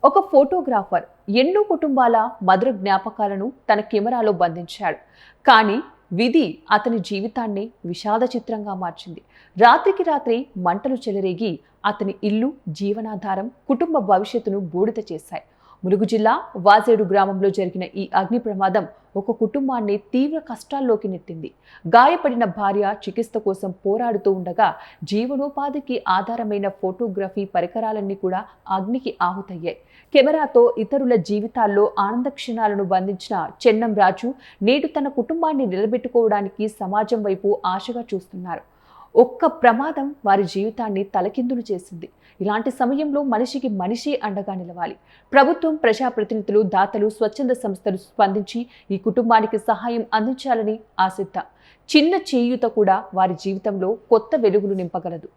ఒక ఫోటోగ్రాఫర్ ఎన్నో కుటుంబాల మధుర జ్ఞాపకాలను తన కెమెరాలో బంధించాడు. కానీ విధి అతని జీవితాన్ని విషాద చిత్రంగా మార్చింది. రాత్రికి రాత్రి మంటలు చెలరేగి అతని ఇల్లు, జీవనాధారం, కుటుంబ భవిష్యత్తును బూడిద చేశాయి. ములుగు జిల్లా వాజేడు గ్రామంలో జరిగిన ఈ అగ్ని ప్రమాదం ఒక కుటుంబాన్ని తీవ్ర కష్టాల్లోకి నెట్టింది. గాయపడిన భార్య చికిత్స కోసం పోరాడుతూ ఉండగా జీవనోపాధికి ఆధారమైన ఫోటోగ్రఫీ పరికరాలన్నీ కూడా అగ్నికి ఆహుతయ్యాయి. కెమెరాతో ఇతరుల జీవితాల్లో ఆనంద క్షణాలను బంధించిన చెన్నం రాజు నేడు తన కుటుంబాన్ని నిలబెట్టుకోవడానికి సమాజం వైపు ఆశగా చూస్తున్నారు. ఒక్క ప్రమాదం వారి జీవితాన్ని తలకిందులు చేసింది. ఇలాంటి సమయంలో మనిషికి మనిషి అండగా నిలవాలి. ప్రభుత్వం, ప్రజాప్రతినిధులు, దాతలు, స్వచ్ఛంద సంస్థలు స్పందించి ఈ కుటుంబానికి సహాయం అందించాలని ఆశిద్దాం. చిన్న చేయూత కూడా వారి జీవితంలో కొత్త వెలుగులు నింపగలదు.